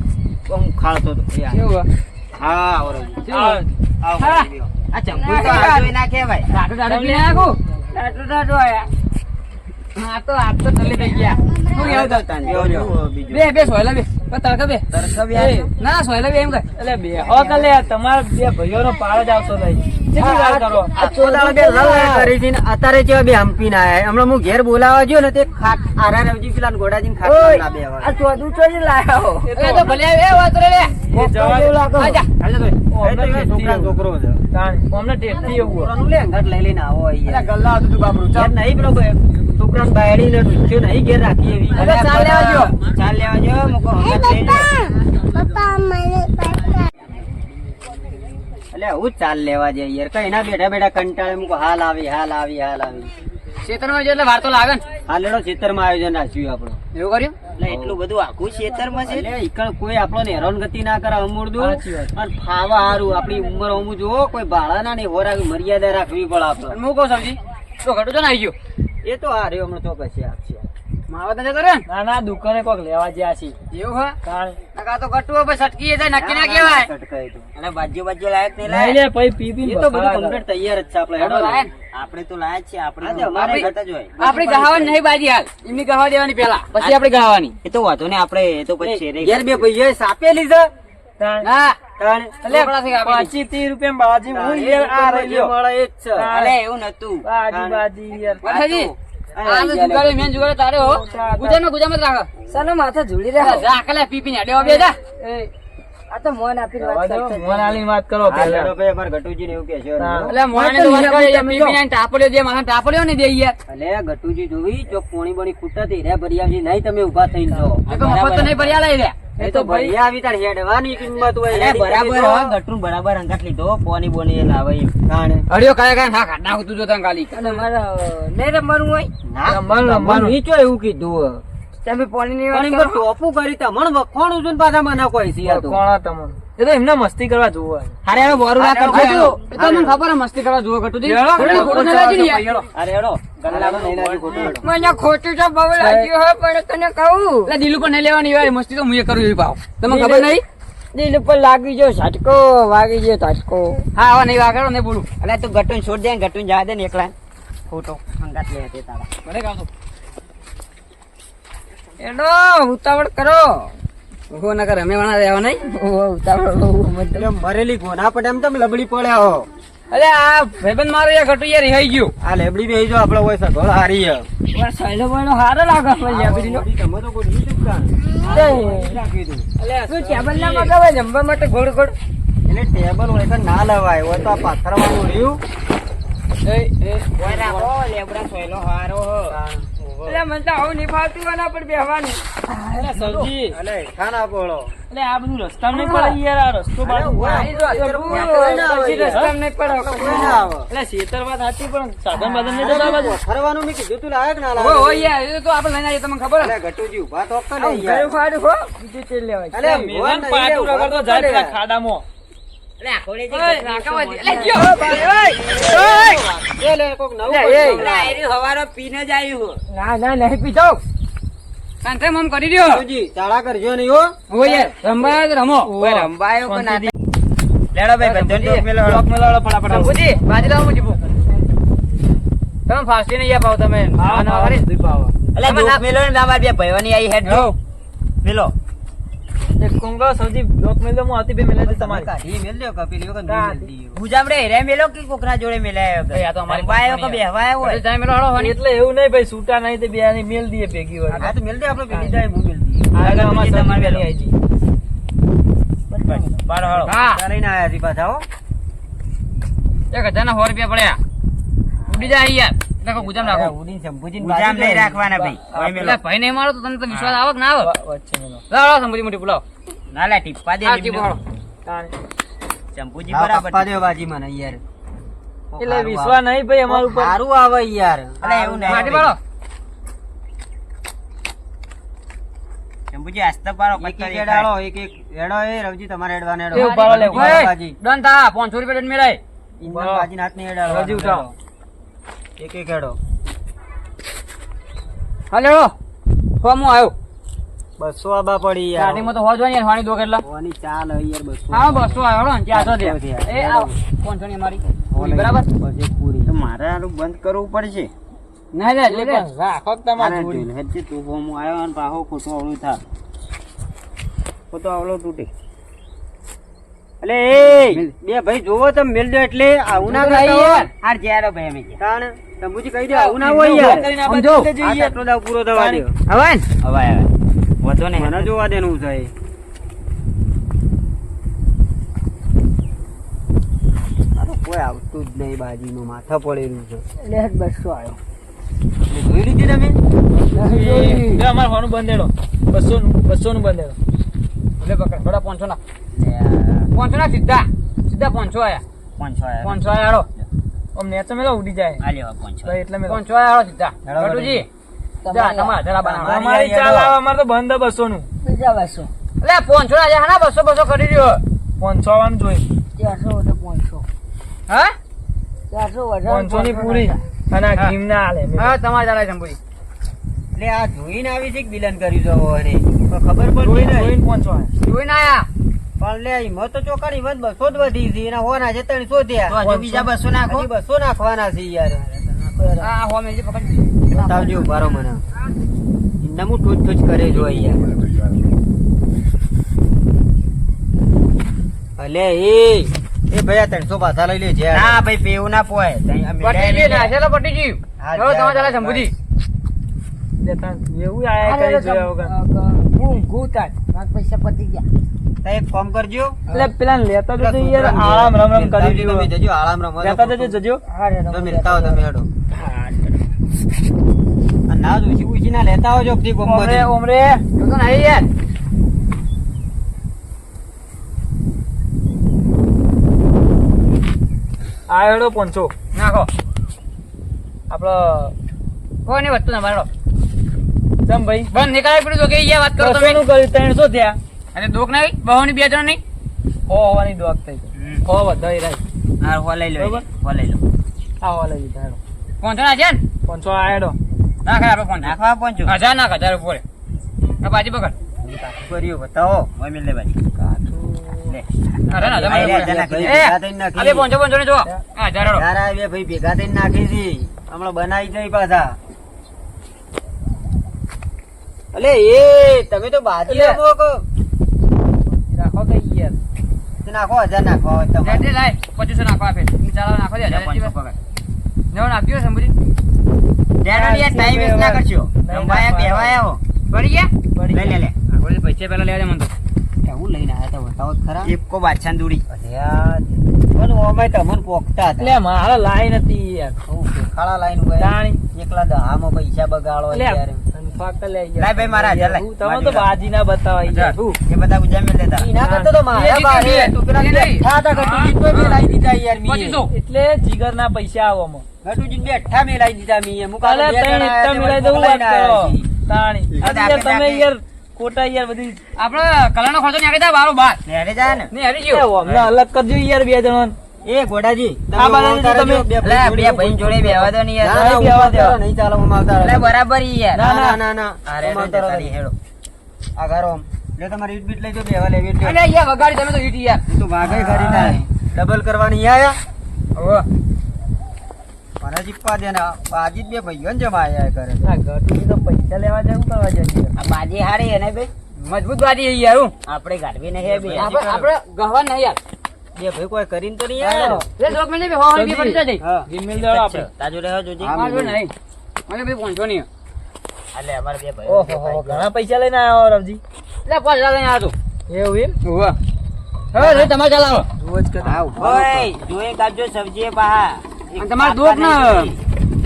હું ખાળતો હતો કેવું હે? હા આવરો હા. આ ચંપુ તો આજો ના કહેવાય ટાટો ટાટો પીને આયા કો? ટાટો ટાટો આયા હા તો આજ તો ટલી થઈ ગયા શું કહેવું તો? લ્યો, લ્યો, બીજું. બે બે સોયલા બે તડકા બે તરકવ્યા છે? એ, ના સોયલા બે એમ કર એટલે બે હો કલે તમારા બે ભાઈઓનો પાળ જ આવતો નહીં કેટલી વાત કરો આ ચોદાળા બે લલ કરી છે ને અત્યારે જેવા બે હંપીને આયા. હમણાં હું ઘેર બોલાવા ગયો ને તે ખાટ આરા રવજી પેલા ગોડાજીને ખાટ ના બે આ ચોદું તો જ લાયો એટલે તો ભલે એ વાત રે લે એ જવા દે. આજા હાલ તો છોકરા છોકરો છે અમને ટેસ્ટી એવું હોય. છોકરાનું લે અંગાત લઈ લઈને આવો અહીંયા. એટલે ગલ્લા હતું તું બાપરું ઘેર નહીં પેલો છોકરાને બાયડીને ઢૂંઢ્યો નહીં ઘેર રાખી એવી. અરે ચાલ લેવા જો. ચાલ લેવા જો મૂકો અંગાત લઈને. એટલે હું જ ચાલ લેવા જઈએ યાર કઈ ના બેઠા બેઠા કંટાળે મૂકો હાલ આવી હાલ આવી હાલ આવી ખેતરમાં જો એટલે વાર તો લાગે ને હાલ લેડો ખેતરમાં આયોજન રાખ્યું આપણું એવું કર્યું એટલે એટલું બધું આખું ખેતરમાં છે એટલે ઈકણ કોઈ આપણને હેરાનગતિ ના કરે અમૂળદું સાચી વાત. અને ખાવા હારું આપણી ઉંમર અમુક જોવો કોઈ બાળાના નહીં હોરા મર્યાદા રાખવી પડે અને આપણે હું કહું સમજી તો ઘટું તો ના આવી ગયો એ તો આ રહ્યો હમણાં તો કશે આપશે માવા તો કરે ના ના દુકાને કોક લેવા જ્યાં છે એવું હા નકા તો ગટુઓ પર સટકી જાય નક્કી ના કહેવાય છટકાય તો અને બાજ્યો બાજ્યો લાયક નહીં નહીં લાયક લે પછી પી પી એ તો બધું કમ્પ્લીટ તૈયાર જ છે આપણે હેડો ને. લાયક. આપણે તો લાયક છે આપણે અમારે ઘટ જ હોય આપડી ગહાવાની નહીં બાજી હાલ એમની ગહાવા દેવાની પેલા પછી આપડી ગહાવાની એ તો વાંધો ને આપણે એ તો પછી ઘેર બે ભાઈઓ સાપેલી છે ના ત્રણ એટલે 25-30 રૂપિયા બાજી હું યાર આ રહી લ્યો મળે એ જ છે અલે, એવું નતું બાજી બાજી યાર વાઠાજી, આ તો જુગાડે મેન જુગાડે તારે હો ગુજામાં જ રાખ સનો માથા ઝૂલી રહ્યા રાખ લે પી પીને અડ્યો બે જા આ તો મોન આપીને વાત કરતા મોનાલી વાત કરો હા, લેડો ભાઈ, અમારે ગટુજીને એવું કહે છે. એટલે મોનાને તો વાત કરે પી પીને ટાપડ્યો દે માથા ટાપડ્યો ને દે યાર અલે, ગટુજી જોવી ચોક પોણી બોણી ખૂટતા હતી, રે ભરી આવજી, નહીં તમે ઊભા થઈને જો. એ તો મફત તો નહીં ભર્યા લઈ લે એ તો ભરી આવી તાર હેડવાની કિંમત હોય. બરાબર ગટું બરાબર અંગાત લીધો, પોની બોની એ લાવે એમ. તાણે. અડ્યો કાય કાય ના કાઢ નાખું તું જો તને ખાલી અને મારા નહીં રમવાનું હોય ના, રમવાનું. ઈ ચો એવું કીધું. તમે પાણીની વાત પણ એમ કરો. ટોપું કરી તમણ વખોણું છું ને પાછા મને કોઈ છે આ તો. કોણ તમને એ તો એમને મસ્તી કરવા જોવો હારે હેડો, બોરું ના કરજો, હેડો. એ તો મને ખબર હે મસ્તી કરવા જોવો કટુ દી હેડો, ખોટું ખોટું ના લાગી ને યાર. હારે હેડો. ગલ્લાનો નહીં લાગ્યું ખોટું, હેડો. મને ખોટું તો બહુ લાગ્યું હે પણ તને કહું એટલે દિલ ઉપર નહીં લેવાની હોય મસ્તી તો હું એ કરું એવી ભાવ તમને ખબર નહીં દિલ ઉપર લાગી ગયો ઝટકો વાગી ગયો ઝટકો હા હવે નહીં વાગડો નહીં બોલું અલે, તું ગટું છોડ દે ને, ગટું જવા દે ને એકલા. ખોટો અંગાત લે તે તારા. મને કામ તો એનો ઉતાવળ કરો હો ના કરે અમે વાળા રહેવા નહીં ઓ ઉતાવળ બહુ મતલબ એટલે મરેલી ગોના પડે એમ તમે લબડી પડ્યા હો. અરે આ ભાઈબંધ મારો યાર ઘટુ યાર રહી ગયું આ લેબડી બે જો આપણે હોય સગવડ હારી હે. સહેલો બહેલો હારો લાગે મને લેબડીનો. તમે તો કોઈ બીજું જ કાં. એ, રાખી દઉં. શું ટેબલ ના મગાવે જમવા માટે ગોળ ગોળ એટલે ટેબલ હોય તો ના લવાય, હોય તો આ પાથરવાનું રહ્યું. એ હોય રાખો, લેબડા સોયલો હારો હો. એટલે મને તો આવું નહીં ફાવતું આના પર બેહવાનું. સૌજી અલે ખાના પોળો એટલે આ બધું રસ્તામાં નહીં પડે યાર આ રસ્તો બાજુ આવી જો, પછી રસ્તામાં નહીં પડો. કોઈ ના આવે એટલે શેતર વાત સાચી પણ સાધન બાધન નહીં જતા બાજુ ફરવાનું મેં કીધું તું લાયક ના ઓ લાગે યાર, એ તો આપણે લઈને આવીએ, તમને ખબર અલે ગટુજી ઉભા તો કર લે આવું યાર ગળું ફાડું હો, બીજું તેલ લેવાય. અલે મેદાન પાટું રગડતો જાય પેલા ખાડામાં ઓય, નાકામાં એટલે ગયો. એ લે કોક નવું લે, કરજો. ના ના નહીં પીધો. કાંઠે મમ કરી દ્યો. ગટુજી ચાળા કરજો નહીં હો ઓ યાર, રમવા તો રમો. રંબાયો કે ના લેડો ભાઈ બધો શંભુજી, બ્લોક મેલાડો ફટાફટ શંભુજી, બાજી લાવો હું જીપું. તમે ફાસ્ટી નહીં પાવ તમે. હા ના, હા વળી. દુઈ પાવા એટલે દુઃખ મેલો ને મારા બે ભાઈઓની આઈ હેડ હો. મેલો એક કોંગા સૌજી બ્લોક મેલો હું આતી બે મેલા દે તમારી કાઢી મેલ દો કપિલ વગર નહીં મેલતી. ગુજામડે હેરે મેલો કે કોકના જોડે મેલાયો ભાઈ, આ તો અમારી બાયો કે કંપની બેહવાયો હોય તમે મેલો હળો હોની. એટલે એવું નહીં ભાઈ છૂટા નહીં તે બે ની મેલ દઈએ ભેગી હોય હા તો મેલ દે આપણે પેલી જાય હું મેલ દઈએ આગળ અમાર તમારે તમારે મેલો. આઈ જી બારો હાલો હા, ચાલીને આયા છી પાછા હો 1000 ના 100 રૂપિયા પડ્યા. ઉડી જાય યાર. એટલે કોઈ ગુજામ રાખો. ઉડીને શંભુજીને ગુજામ બાજુ નહીં જાય. રાખવાના ભાઈ હવે મેલો એટલે ભાઈ નહીં મારો તો તમને તો વિશ્વાસ આવે કે ના આવે? વચ્ચે મેલો લાવો સંભુજી મોટી બોલાવો. ના લે ટીપા દે આ ટીપો હાલો. ચંપુજી હા, બરાબર પપ્પા દેવ બાજી મને યાર એટલે વિશ્વાસ નહીં ભાઈ અમાર ઉપર સારું આવે યાર અલે એવું નહીં માટી ભાઈ. પાડો. ચંપુજી આસ્તે પાડો એક એક એડાળો એક એક એડો એ રવજી તમારે એડવાને એડો એવું પાડો લે, ઈંધણ ઓય, બાજી ડન થા 500 રૂપિયા ડન મેળાય. ઈંધણ બાજીને હાથની એડાળો રવજી ઉઠાવો. એક એક એડો હાલે હો. ફોર્મ આવ્યો. 200 આબા પડી યાર સ્ટાર્ટિંગમાં તો હોજ હોય ને યાર, વાણી દો કેટલા? ઓની ચાલ હવે યાર 200 હા 200 આવ્યો ને 400 દે. 400 એ આવ 500 ની અમારી પૂરી, બરાબર? પછી પૂરી તો મારે આનું બંધ કરવું પડશે ના લે લે લે. રાખો કે તમારે આને જોડી. જોઈને હેડજે તું ફોર્મ આવ્યો અને પાછો ખોટું આવડું થા ખોટું આવડું તૂટે અલે એ બે ભાઈ જોવો તમે મેલ દો એટલે આવું ના નહીં કરતા હો. યાર. હાર જ્યારો ભાઈ અમે ગયા. તાણ શંભુજી કહી દો આવું ના હોય યાર કરીને આપણે સમજો. જઈએ. આ આટલો દાવ પૂરો થવા દો હવે ને? હવે વધો ને મને જોવા દેનું છે આ તો કોઈ આવતું જ નહીં બાજીમાં માથા પડેલું છે લે 200 આવ્યો. એટલે જોઈ લીધી તમે બે અમાર ફોન બંધેડો 200 નું બંધેડો લે પકડ થોડા 500 ના 500 ના સીધા સીધા 500 આયા. 500 આયા હાલો. આમ નેચો મેલો ઉડી જાય આલ્યો પંચો ભાઈ એટલે મેલો 500 આયા હાલો સીધા. હેડો, ગટુજી, જા તમારા જરા બનાવો. અમારી ચાલ આવે અમારે તો બંધ 200 નું બીજા 200. લે 500 ના જા ના 200 કરી રહ્યો. 500 આવવાનું જોઈ 400 વધે 500. હા 400 વધે 500 ની પૂરી અને આ ગીમ ના આલે હા તમારે જરા શંભુજી. એટલે આ જોઈને આવી છે કે બિલન કર્યું છે હવે એને તો ખબર પડતી નહીં જોઈને 500 આવે જોઈને આયા. પણ લે હિંમત તો ચોકાની હિંમત 200 જ વધી છે એના હોના છે 300 થયા તો હજુ બીજા 200 નાખો હજી 200 નાખવાના છે યાર આ હો મેજી પકડ. બતાવજો ઉભારો મને ઇન્દામું ટોચ ટોચ કરે જો યાર અલે એ ભાઈ આ 300 પાછા લઈ લે છે ના ભાઈ પેવું ના પોય તઈ અમે પટીજી નાશેલો પટીજી. હા, ચલો તમારે જા, જરા શંભુજી. દેતા એવું આયા કરી જોયા વગર હું ગુતાત મારા પૈસા પતી ગયા. તો એક કામ કરજો એટલે પેલા લેતા જજો યાર આરામ રમ રમ કરી દીધો તમે જજો આરામ રમો લેતા જજો હા રે તમે લેતા હો તમે હેડો આ ના ઉછી ઉછી ના લેતા હો જો બધી ઓમરે ગોમમાં ઓમરે તો નહીં યાર. આયડો 500 નાખો. આપડો કોઈ નહીં વધતું ના મારો. ચમ ભાઈ બંધ નીકળાય પડ્યું તો કે યાર વાત કરો 200 તમે. નું કર્યું 300 થયા અરે દુઃખ નહીં બહોની 2 જણ નહીં. હોવાની દોક થઈ હો વધાઈ રહી આ હો લઈ લો બરોબર. હો લઈ લો આ હો લઈ લીધા હેડો 500 ના છે ને? 500 આયડો નાખે આપણે 500. નાખવા પહોંચો 1000 નાખ 1000 ઉપર. આ બાજી પકડ. કર્યું બતાવો ઓય મિલ લે ભાઈ લે અરે ના આઈ રહ્યા, જમા. નાખી એ, દે. ભેગા થઈને નાખી આ બે 500 ને જો. હા 1000 હેડો. યાર આ બે ભાઈ ભેગા થઈને નાખી છે હમણાં બનાવી જાય પાછા અલે એ તમે તો બાજી લે. રમો કે રાખો કે યાર તે નાખો 1000 નાખો હવે તમારે રેડી લાય 2500 નાખો આપે. ચાલો નાખો દે 1000 500 જેવા. પકડ નેવું નાખજો શંભુજી. ડેડો યાર ટાઈમ વેસ્ટ ના કરશો રંભાયા બેવાયા હો પડી ગયા? લઈ લે લે આ ગોળી પૈસા પહેલા લેવા દે મને તો. હું લઈને આવ્યા તા બતાવો તો ખરા એક કો બાદશાહ દૂડી અરે યાર પણ ઓમાય તમને પોખતા હતા. એટલે મારે લાઈ નથી યાર હું ખાડા લાઈન ઉભા જાણી એકલા દહામાં પૈસા બગાડો લે યાર. ફાકા લઈ લાય ભાઈ મારા હજાર લાય. તમે તો બાજી ના બતાવાય યાર એ બધા ગુજા મેં લેતા. એના કરતા તો મારા બારે ટુકડા બેઠા હતા ગટુજી તો મેલાઈ દીધા યાર મીએ. એટલે જીગર ના પૈસા આવવામાં ગટુજી બેઠા મેલાઈ દીધા મીએ. મુકા કાલે ત્રણ એકતા મિલાઈ દઉં વાત કરો તાણી યાર તમે યાર ખોટા યાર બધી આપડે કલાનો ખર્ચો નાખી દે બારો બાર નેરે જાય ને. ને હરી ગયો અમને અલગ કરજો યાર બે જણ એ ગોડાજી આ બધા તમે બે ભાઈ જોડે બેવા દો ને યાર. ના, બેહવા દો. નહીં ચાલો હું માવતા એટલે બરાબર ઈ યાર ના, ના. ના ના અરે માવતા રહો. હેડો આ ઘરો આમ. લે તમારી ઈટ બીટ લઈ જો બેવા લેવી એટલે. અને યાર વગાડી તમે તો ઈટી યાર તું વાઘઈ ખરી થાય ડબલ કરવાની આયા હવે મને ચીપવા દે ને બાજી જ બે ભાઈઓ ને જમા આયા કરે. આ ગટુજી તો પૈસા લેવા જવું કરવા જઈએ આ બાજી હારી હે ને ભાઈ મજબૂત વાડી છે યાર હું આપણે ગાઢવી નહીં હે બે આપણે ગહવા નહીં યાર બે ભાઈ કોઈ કરીને તો નહીં આયા ને. લે લોક મને 100 રૂપિયા પડી જાય હા જીમેલ દેવા આપણે તાજો રહેવા જોજી હા. મારું નહીં મને ભાઈ 500 નહીં એટલે અમારે બે ભાઈ ઓહો ઘણા પૈસા લઈને આવ્યો રવજી લે 5000 લઈને આવ્યો એવું એમ હવે હવે તમારે ચાલાવો જુઓ જ હા, ઉભો રહો. ઓય જોઈ કાઢજો સબ્જી પાહા અને તમારે દોત ને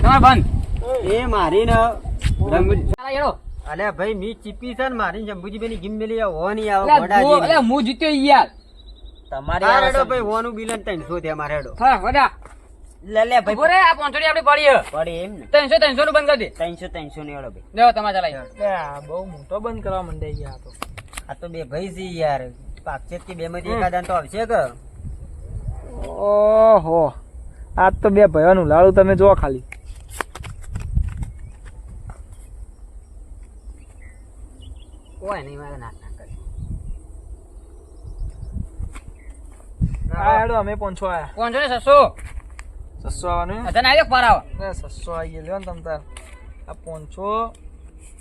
તમારે બંધ એ મારી ને ચાલા યારો અલે ભાઈ મી ચીપી છે ને મારી જંબુજી બેની ગિમ્મેલી હો નહીં આવે લે ગોડાજી લે હું જીત્યો યાર તમારી હા આ રેડો સબ્જી. ભાઈ હોનું બિલન 300 થયા મારે રેડો. હા વડા લે લે ભાઈ બોરે આ 500 ની આપણી પડી પડી એમ ને 300 નું બંધ કરી દે 300 ની હેડો ભાઈ લેવો તમારે ચાલાય આ બહુ મોટો બંધ કરવા માંડે ગયા તો આ તો બે ભાઈ છે યાર પાકચેત કે બે માંથી એકાદાન તો આવશે કે ઓહો આજ તો બે ભયાનું લાડુ તમે જો ખાલી કોઈ નહીં મારે ના ના કરે. આ હેડો અમે 500 આયા 500 ને 600 600 આવવાનું અતન આવ્યો પાર આવો ને 600 આવી લ્યો ને તમ તાર આ 500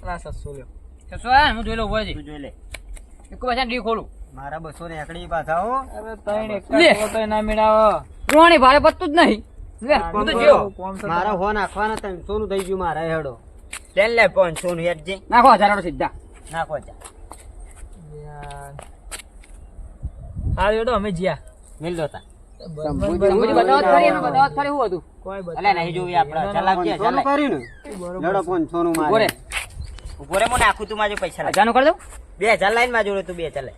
અને આ 600 લ્યો 600 આ હું જોઈ લઉં હોય તું જોઈ લે એક પાછા ડી ખોલું મારા 200 ને એકડી પાછા હો. અરે ત્રણ એક લે. તો ના મેળાવો રોણી ભારે પત્તું જ નહીં લે હું તો જીઓ મારા હો નાખવાના 300 નું થઈ ગયું મારા હેડો. લે લે 500 નું હેડ જે નાખો 1000 સીધા નાખો જા હા હેડો અમે જ્યા મિલ દો તા સમજી બતાવત કરી એમાં બતાવત કરી શું હતું કોઈ અલે નહીં જોવી આપણે ચલાવ જે 500 નું કર્યું ને લેડો 500 નું મારે. બોરે ઉભો રે મને નાખું તું માજો પૈસા લાય 1000 નું કરી દઉં 2000 લાઈન માં જોડે તું 2000 લાય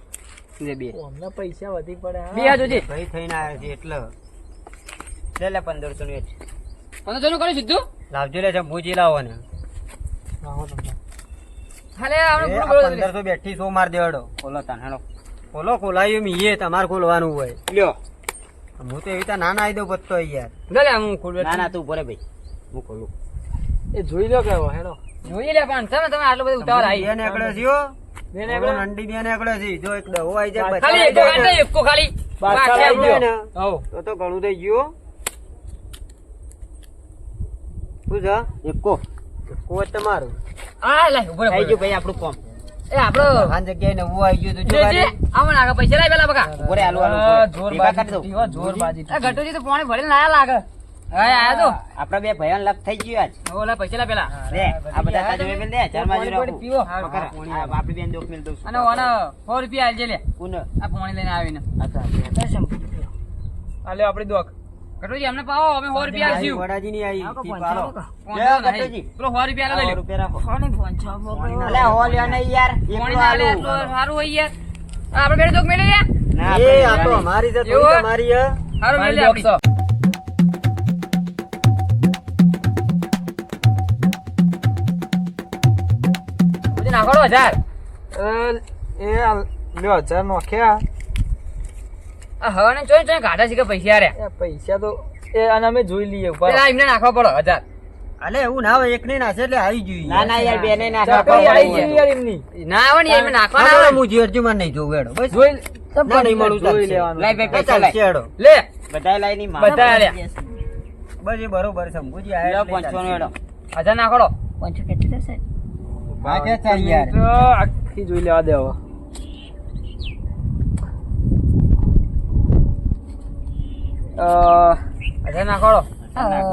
લે બે અમને પૈસા વધી પડે હા. બે આ જોજે ભાઈ થઈને આવ્યા છે એટલે લે લે 1500 નું હેડ 1500 નું કરી સીધું લાવજો લે જંબુજી લાવો ને. આવો તમે. હાલે એ આપણે આ પૂરું બોલો 1500 બેઠી સો માર દેડો. બોલો તાન હેડો ખોલો ખોલાયું મીએ તમારે ખોલવાનું હોય. લ્યો હું તો એવી રીતે ના આવી દઉં બધો યાર. લે લે હું ખોલું ના ના તું ઉભો રે ભાઈ હું ખોલું એ જોઈ લો કેવો હેડો જોઈએ લે પણ તમે આટલો બધો ઉતાવળ આવી બે નીકળે છે હો. બે ને ઓલો નંદી બે નીકળે છે. જો એક દહો આવી જાય ખાલી એક બચાવી કાંટો એક ખાલી બાદશાહ બાદશાહ આવી ગયો. ને હવ તો ઘણું થઈ ગયું. શું છે? એકો કોચ તમારું આ લે ઉભો થઈ રહે ગયું ભાઈ આપણું કોમ એ આપણો આ જગ્યાએ નવું આવી ગયું તો જો જે આમાં નાખે પૈસા લાય પેલા બકા ઉભો રે આલુ આ આલુ જોર ભેગા બાજી કરી દઉં તૂટી હો, જોર બાજી આ ઘટોજી તો પાણી ભરીને આયા લાગે હા આયા તો આપડા બે ભયાન લક થઈ ગયું આજ ઓલા પૈસા લા પેલા લે આ બધા તાજો મેલ દે ચાર બાજુ પાણી રાખું પીવો આપડી બેન જોક મેલ દઉં છું અને ઓના 100 રૂપિયા આલજે લે કોણ આ પાણી લઈને આવીને આલ્યો આપડી દોક ઘટોજી અમને પાવો અમે 100 રૂપિયા આવી આલશું વડાજી ની આવી ઈ પાડો. ઘટોજી. પેલો 100 રૂપિયા લઈ લો રૂપિયા રાખો અલે હો લ્યો ને યાર પાણી એકલો ના લે આલુ એટલું સારું હોય યાર આપણે બેડ દોક મેલે યાર ના એ આપણે આ તો લેવાની. અમારી છે એવું? થોડી તમારી હે. સારું મેલે મારી દોક આપણી પછી નાખોડો 1000 એ લ્યો 1000 નોખ્યા આ હવાને ચોય ચોય ગાડા છે કે પૈસા આર્યા એ પૈસા તો એ અને અમે જોઈ લઈએ ઉપર પેલા એમને નાખવા પડો 1000 અલે એવું ના હોય એક ને નાખે એટલે આવી જોઈએ. ના ના યાર બેને ના ચાકરી ખાવા આવી પડે. ગઈ યાર એમની ના આવે ને એમને નાખવા ના હા, આવે હું જીવરજી માં નહીં જોઉં હેડો. બસ જોઈ ના, નહીં મળું જોઈ ચાલશે. લેવાનું લાય ભાઈ પૈસા ચાલશે લાય હેડો. લે બધા લાય ની માં બધા આલ્યા બસ એ બરોબર છે શંભુજી લ્યો આયા એટલે 500 નો હેડો 1000 નાખોડો હા, કે ચાલ યાર. તો આખી જોઈ લેવા દે હવે અ 1000 નાખોડો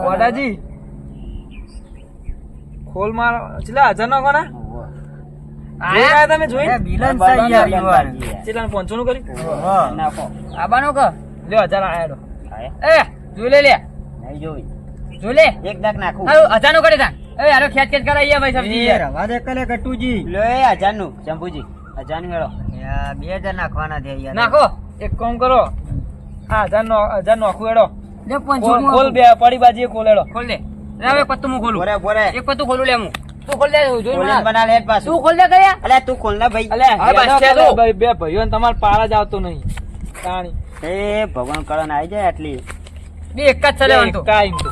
વડાજી ખોલ માર ચલા 1000 નાખો ને આયા તમે જોઈ એ બિલન છે યાર યુવાન. ચેટલા 500 નું કરી હા. નાખો આબાનો ક લ્યો 1000 આયા એ જોઈ લે નહીં જોઈ જોઈ લે એક દાક નાખું હારું 1000 નું કરી દે એ હારો ખેંચ ખેંચ કરાઈ ભાઈ સબ્જી એ યાર રવા દે કલે ગટુજી લો એ 1000 નું શંભુજી 1000 નું હેડો 2000 નાખવાના છે યાર નાખો એક કામ કરો આ 1000 નો આખું હેડો લે 500 ખોલ બે પડી બાજી ખોલ હેડો ખોલ દે લે હવે પત્તું હું ખોલું બોરે બોરે એક પત્તું ખોલું લે હું તું ખોલ દે જોઈ ખોલીને મને બના લે પાછું તું ખોલ દે કયા અલે તું ખોલ ને ભાઈ અલે હા બસ છે તો બે ભાઈઓ ને તમારે પાર જ આવતો નહીં તાણી એ ભગવાન કળન આવી જાય આટલી બે એક જ છે લેવાનું તો કાંઈ તો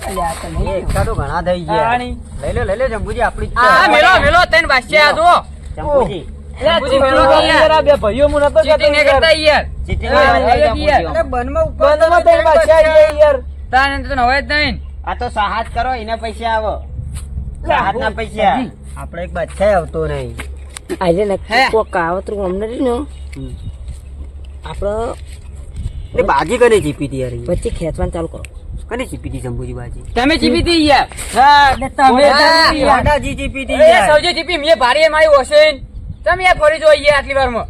અલ્યા તો નહીં. એ એકતા તો ઘણા થઈ ગયા તાણી લઈ લો જંબુજી આપણી જ છે. આ મેલો તૈન બાસ્યા આ જો શંભુજી શંભુજી મેલો યાર યાર આ બે ભાઈઓ હું નતો ચીટિંગ નહીં કરતા યાર ચીટિંગ એ, માં લઈ જાઓ એ, યાર. પૂછ્યો. અરે બનમાં ઉપર બંધમાં તઈ બાદશાહ છે યાર તાને તો નવાય જ નહીં આ તો સાહસ કરો એના પૈસા આવો સાહસ ના પૈસા આપણે એક બાદશાહ આવતો નહીં આજે ને હે? કોક કાવતરું અમને રહ્યું ને આપણે એ બાજી કને જીપી હતી યાર વચ્ચે ખેંચવાનું ચાલુ કરો કને જીપી હતી જંબુજી બાજી તમે જીપી હતી યાર એટલે તમે હા. વાડાજી જીપી હતી એ યાર સૌજી જીપી મે ભારી મારી હશે તમે યાર ફરી જો યાર આટલી વારમાં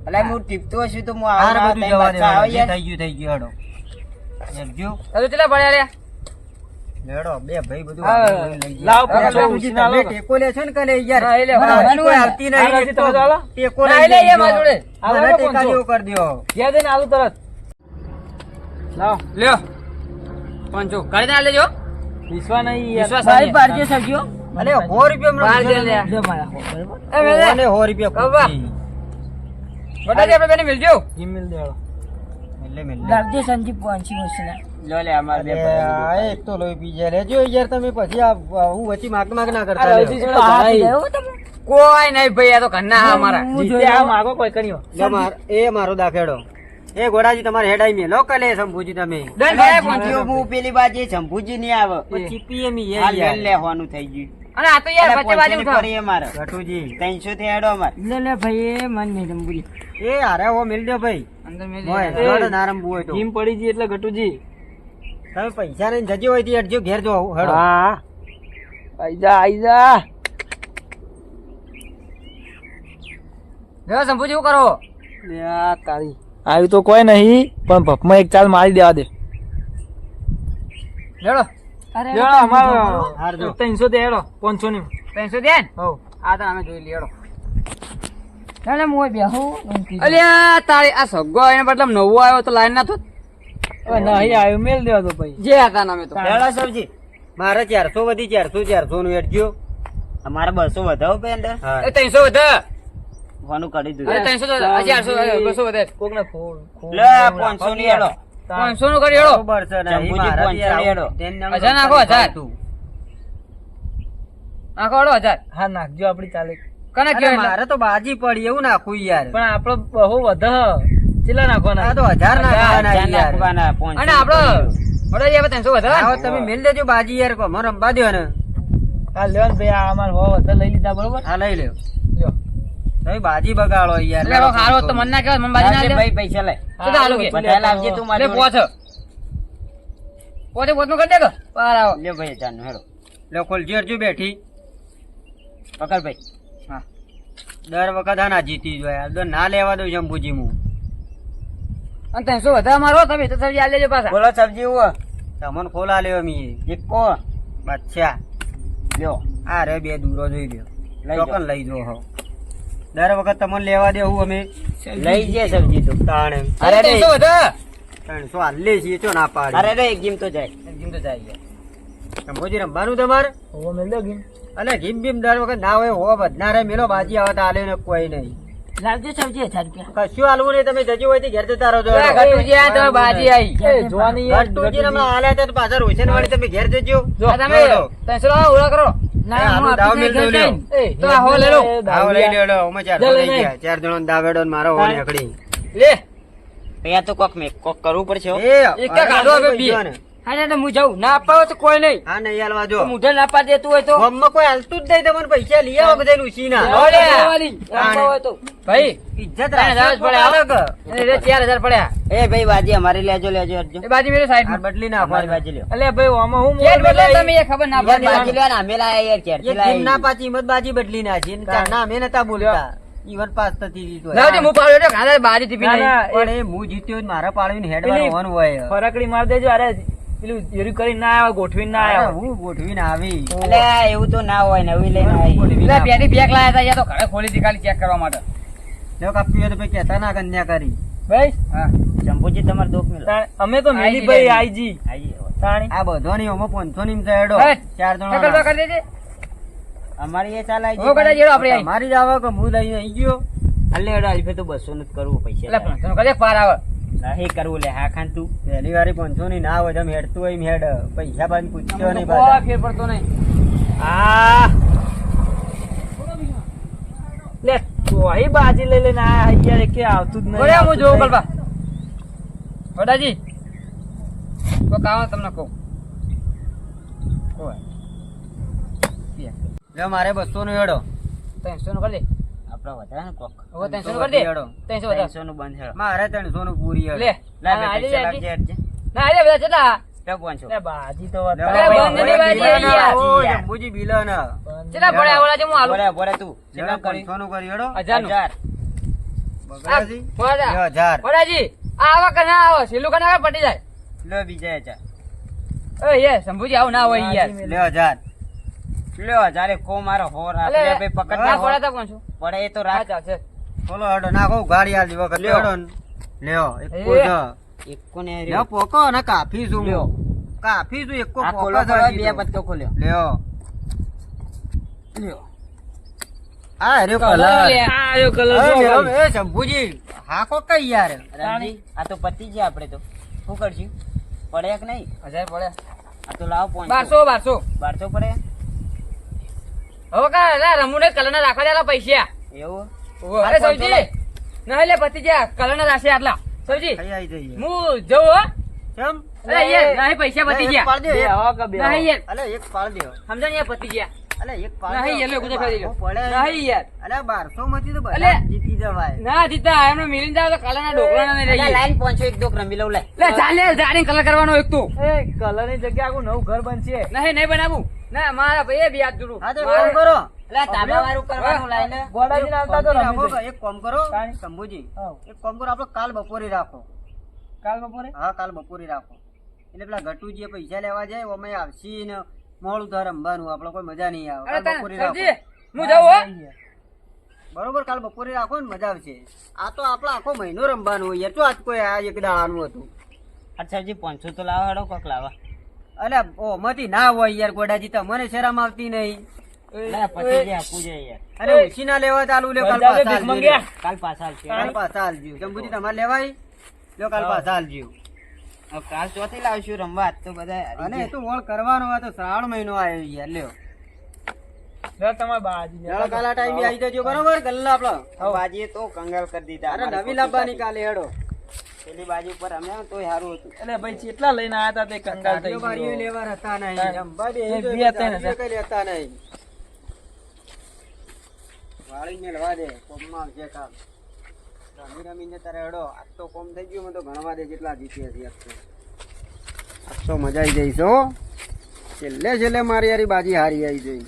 અલે હું ટીપતો હશું તો હું હાર આવું બધું જવા દે આવો જે યાર થઈ ગયું હેડો હેડજો હજુ કેટલા પડ્યા રે હેડો બે ભાઈ બધું હા, વાપરી લઈ ગયા. લાવ અરે પકડો, બાપુજી, ઉછીના તમે લો. ટેકો લે છો ને કને યાર હા, એ લે, મને હા, હજી કોઈ આવતી નહીં હાલો, એક તમે તો ચાલો. ટેકો ના, લઈ એ લે, એ લેજો. મારી જોડે. હાલો, મને હાલો, ટેકા પહોંચો. જેવું કરી દ્યો. ક્યાં દે ને આલુ તરત લાવ લ્યો પાંચો કાઢી ના લેજો વિશ્વા નહીં યાર વિશ્વાસ ભાઈ નહીં. પાડજો સબ્જીઓ અલે 100 રૂપિયા બહાર મને દે લે. જો મારા હો, બરાબર? એ મેલે. ઓને 100 રૂપિયા કૌવા. પૂછી. બટાજી આપણે બેને મિલજો જીમિલ દેડો એટલે મેલે. લાવજો સંજીપ પહોંચી વસ્તુને લો લે અમાર બે અરે, આ ભાઈ એક તો લોહી પી જાય. લેજો યાર તમે પછી હું વચ્ચે માગ ના આ કરતા રવજી લ્યો. જોડે ભાઈ લેવો તમે કોઈ નહીં ભાઈ આ તો ઘરના હા અમારા જીતે આ માગો કોઈ કર્યો એ મારો દાખેડો એ ઘોડાજી તમારે હેડાઈ મેલો કલે શંભુજી તમે ડન ભાઈ જીત્યો પાંચો હું પેલી બાજી શંભુજી નહીં આવે ચીપી એમ ઈ હાલ યાર. વેલ લેવાનું થઈ ગયું અને આ તો યાર અલે વચ્ચે બાજુ 500 ની ઉઠાવ. પડી અમારે ગટુજી 300 થી હેડો અમારે લે લે ભાઈ એ મન નહીં જમબુરી એ હારે હો મેલ દો ભાઈ અંદર મેલ મોય, દે. જોડે નારંબુ હોય તો જીમ પડી જી એટલે ગટુજી તમે પૈસા લઈને જજો હોય થી હટજો ઘેર જો હેડો હા આઈ જા લ્યો શંભુજી શું કરો તારી આવ્યું તો કોઈ નહીં પણ ભપમાં એક ચાલ મારી દેવા દે લેડો અરે જો અમારો હારજો. 300 દે હેડો 500 ની 500 દે ને? હો આ તો અમે જોઈ લેડો ના ના મોય બેહો અલ્યા તારી આ સગો એના બદલે નવો આવ્યો તો લાઈન ના થોત હવે નહીં આવ્યું મેલ દેવા દો ભાઈ જે હતા ને અમે તો હેડો સબજી મારે 400 વધી 400 નું હેડજો અમારે 200 વધાવો પે અંદર હા એ 300 વધે વાનું કરી અરે દીધું 300 તો હજી 800 200 વધે કોક ને ફોન લે 500 ની હેડો 500 નું કરી હેડો બરોબર છે ને, જંબુજી ઈ મારા 500 યાર હેડો. ten નંબર હજાર નાખો, હજાર. હતું. આખો હેડો 1000 હા નાખજો આપડી ચાલે કને અરે કયો એટલે મારે તો બાજી પડી એવું નાખું યાર પણ આપડો બહુ વધે કેટલા નાખવાના આ તો 1000 નાખવાના હજાર યાર. નાખવાના 500 અને આપણો વડે જે 300 વધે આવો તમે મેલ દેજો બાજી યાર કો મને રંબા દ્યો ને હા લેવાનું ભાઈ આ અમાર હો વધે લઈ લીધા બરોબર હા લઈ લ્યો લ્યો. તમે બાજી બગાડો યાર એટલે હવે ખારો તો મન ના કહેવાય મન બાજી ના લાવજે દે ભાઈ પૈસા લે તો તો હાલું કે બધા લાવજે તું મારી લે જોડે. પોચ પોચનું કરી દે કે પાર આવો લે ભાઈ 1000 નું હેડો લે ખોલજી હરજો બેઠી પકડ ભાઈ હા દર વખત હા ના જીતી જોયા તો ના લેવા દઉં શંભુજી હું અને 300 વધે અમારો તમે તો સબ્જી આ લેજો પાછા બોલો સબ્જી હું તમને ખોલા લેવા મી એક કો બાદશાહ લ્યો આ રે બે દૂરો જોઈ લ્યો લઈ ચોકન લઈ જો હો દર વખત તમને લેવા દેવું અમે લઈ જે સબ્જી તું તાણે અરે 300 વધે 300 હાલે છીએ ચો ના પાડે અરે રે એક ગીમ તો જાય જીમ તો જાય યાર શંભુજી રમવાનું તમારે હો મેલ દો ગીમ અને ઘીમ બીમ દર વખત ના હોય હો બધનારે મેલો બાજી આવે તો હાલે ને કોઈ નહીં લાવજો સબ્જી 1000 રૂપિયા કશું હાલવું નહીં તમે જજો હોય તો ઘેર જતા રહો એ ગટુજી આ તો બાજી આવી એ જોવાની યાર ગટુજી ને હમણાં હાલ્યા હતા તો પાછા રોશન વાળી તમે ઘેર જજો આ તમે 300 લાવો ઉડા કરો ના એ હું આનું દાવ આપી મેલ દઉં લ્યો. એ તો આ હો લઈ લો. આવો લઈ લ્યો લ્યો અમે ચાર લે, લે, થઈ લે. ગયા 4 જણો દાવેડો ને મારો હોળી અકડી લે અહીંયા તો કોક કરવું પડશે હો. એક કાઢો હવે બે. હા હું જાઉં ના આપવા હોય તો કોઈ નહીં હા નહીં હાલવા જો તો મુઢે ના પાડી દેતું હોય તો ગામમાં કોઈ હાલતું જ નહીં તમને પૈસા લઈ આવો બધા ઉછીના ઓલે. આપવા હોય તો ભાઈ ઇજ્જત 3000 રાખજો પડે અલગ અરે 4000 પડ્યા એ ભાઈ બાજી અમારી લેજો લેજો અર્જુન એ બાજી મેરે સાઈડ આ બદલી અમારી નાખવાની બાજી લ્યો અલે ભાઈ આમાં હું કેટ બદલે તમે એ ખબર ના યાર પડે બાજી લ્યો ને અમે લાયા યાર ક્યારથી એક ટીમ ના લાયા પાછી હિંમત બાજી બદલી નાખી અને ચાર ના અમે નતા બોલતા ઈવન પાસ થતી હતી તોય. લાવજે હું પાડ્યો એટલે ખાધા બાજી ટીપી ના, ના, પણ એ હું જીત્યો જ મારા પાડવીને હેડવાનો પેલી હોવાનું હોય. ફરકડી માર દેજો. અરે પેલું એરું કરીને ના આવે, ગોઠવીને ના અરે આવે. હું ગોઠવીને આવી. એટલે એવું તો ના હોય, નવી લઈને આવી. ગોઠવીને પેલા આવી. પેટી બેગ લાયા હતા યા તો ઘરે ખોલી હતી ખાલી ચેક કરવા માટે. જો કાપી હોય તો પછી કહેતા ના કન્યા કરી. ભાઈ હા શંભુજી તમારે દુઃખ મિલો. અમે તો મેલી ભાઈ આઈજી તાણી. આ બધોની ઓમાં 500 ની તો હેડો. હે, 4 નકલ તો જણા કરી દેજે. અમારી એ ચાલ આવી હો કટા જેડો આપણે આવી. મારી જ આવે કે હું લઈને આવી ગયો. અલ્લે એડો અલ્ફે તો 200 નું જ કરવું પૈસા. એટલે 500 નું કરે પાર આવે. નહીં કરવું લે હા ખાન તું. પહેલી વારી 500 ની ના હોય તમે હેડતું હોય એમ હેડ. પૈસા પાછી પૂછ્યો નહીં કોઈ પાછા. ફેર પડતો નહીં. આ લે તોય બાજી લઈ લઈને આ યાર કે આવતું જ નહીં. બોલે હું આવતું જ જોઉં નહીં. કલબા. વડાજી તો કામ તમને કહું. કોઈ જો મારે 200 નું હેડો. 300 નું કરી દે. આપડે વધારે ને કોક. હવે 300 નું કરી દે. હેડો. 300 વધારે. 300 નું બંધ હેડો. મારે 300 નું પૂરી હેડો. લે લા આ બે આલી પૈસા જાય લાગજે હેડજે. ના આલે બધા ચેતા લે 500. લે બાજી તો લે, વધારે. અરે, ભાઈ, બંધ નહીં ભાઈ, બાજી, બિલાના, યાર. ઓ, જંબુજી બિલાના. ચેતા પડ્યા ઓલા જે હું આલું. બોલે બોલે તું. હેડો, કેટલા કરી? 500 નું કરી હેડો. 1000 નું. 1000. બગડાજી? વડા. લ્યો, 1000. વડાજી આ આવા કે ના આવે છેલ્લું કે ના આવે પટી જાય. લો બીજા 1000. એ યે શંભુજી આવું ના હોય યાર. લ્યો, 1000. લ્યો 1000 કો મારો હોર અલે, આપણે ભાઈ પકડ આ ના પડ્યા તા કોણ છું? પડે એ તો હા રાખ. ચાલશે. બોલો હેડો, નાખો ગાડી આલી વખત લ્યો. હેડો ને. લ્યો, એક એ. પોજો. એકો ને લ્યો, પોકો ને કાફી છું લ્યો. હું. કાફી છું, એકો આ પોકો ખોલો ખોલો, જડજી બે તો. પત્તો ખોલ્યો. લ્યો. લ્યો. આ હેર્યો કલર કલર. લે. આ આયો કલર એ, જો લ્યો, ભાઈ. એ, શંભુજી, હાકો કઈ યાર. રામજી આ તો પતી ગયા આપણે તો શું કરશું પડે કે નહીં 1000 પડ્યા. આ તો લાવ 500 1200 1200 પડે હવે કા લે રમુને કલર ના રાખવા દેલા પૈસા. એવું અરે સૌજી નહીં લે પતિ જા કલર ના રાખશે આટલા. સૌજી ખાઈ આવી જઈએ. હું જઉં હો. કેમ? અરે યાર નહીં પૈસા પતી એક ગયા. પાડ દે, બે એક. હવા કે બે નહીં હવા. યાર અલે, એક પાડ દ્યો. સમજો ને યાર પતી ગયા. અલે, એક પાડ નહીં દ્યો. યાર લે ગુજે ફરી બાપો પડે. નહીં યાર અલે, 1200 માંથી તો બધા અલે. જીતી જવાય. ના જીતા એમને મિલીને જાવ તો કલર ના ઢોકળા ના નહીં રહીએ. લાઈન 500 એક દોક રમી લઉં લે લે ચાલે જાણી કલર કરવાનો એક તું. એ કલર ની જગ્યા આખું નવું ઘર બનશે. નહીં બનાવું ના મારા ભાઈ બી હાથ જોડું. હા, તો એક કામ કરો. લે તાબા વાળું કરવાનું લાઈને ગોડાજી ના આવતા તો રાખો રમી કે જાય. એક કામ કરો કાંઈ? શંભુજી, હા. એક કામ કરો, આપણે કાલ બપોરે રાખો. કાલ બપોરે હા, કાલ બપોરે રાખો. એટલે પેલા ગટુજીએ પૈસા લેવા જાય અમે આવશી ને મોડું થાય રમવાનું, આપણે કોઈ મજા નહીં આવે. અરે કાલ બપોરે રાખો. સૌજી હું જાઉં હો. બરોબર, કાલ બપોરે રાખો ને મજા આવશે. આ તો આપણે આખો મહિનો રમવાનું હોય યાર. તો આજ કોઈ આ એક દાડાનું હતું. અચ્છા જી 500 તો લાવો હેડો કોક લાવા અલે ઓ મતી ના હોય યાર ગોડાજી, તમને શરમ આવતી નહીં. લે પછી જે આપવું છે યાર અરે ઉછી ના લેવા ચાલુ લે, કાલ બધાને પાછા ભીખ આલજો. મંગ્યા. કાલ પાછા આવશે કાલ પાછા આલજો. શંભુજી તમારે લેવાય લ્યો, કાલ પાછા આલજો. હવે કાલ ચોથી લાવશું રમવા આજ તો બધા હારી અને એ ગયા. તો વોળ કરવાનો આ તો શ્રાવણ મહિનો આવ્યો યાર. લ્યો, લે તમારે બાજી લે. હેડો, કાલ આ ટાઈમે આવી જજો બરોબર. ગલ્લા આપડો હવે બાજીએ તો કંગાલ કરી દીધા અરે અમારી નવી ખોટી લાવવાની બાજી. કાલે હેડો. પેલી બાજુ પર અમે તોય સારું હતું એટલે ભાઈ કેટલા લઈને આયા તા તે કંગાલ થઈ કાઢીઓ બારીઓ ગયો. લેવા હતા નહીં. તાણ. રમવા બે એ તો બે હતા ને, કાઢીઓ કઈ લેતા નહીં. વાળીને લવા દે, કોમમાં આવશે કાલ. રમી રમીને તારે હેડો. આજ તો કોમ થઈ ગયું, મને તો ગણવા દે જેટલા જીત્યા છે આજ તો. આજ તો મજા આવી જઈશ હો. છેલ્લે છેલ્લે મારી યારી બાજી હારી આવી જઈ.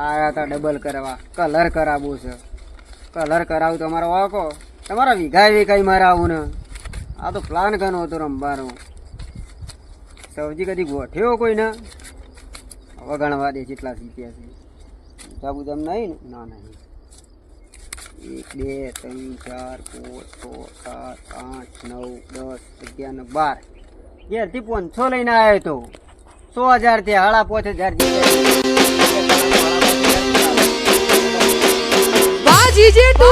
આયા તા ડબલ કરવા, કલર કરાવવું છે. કલર કરાવું તમારો વાકો, તમારા વીઘાઈ મારે આવું ને. આ તો પ્લાન કરનો હતો રમવાનો. સૌજી કદી ગોઠ્યો કોઈ ને. હવે ગણવા દે જેટલા જીત્યા છે. ઊંચા બુધમ નહીં ને? ના નહીં. 1 2 3 4 5 6 7 8 9 10 11 ને 12. ઘેરથી 500 લઈને આવ્યો તો 100,000 થી હાડા 5,000 જીત્યા. બાજી જેટુ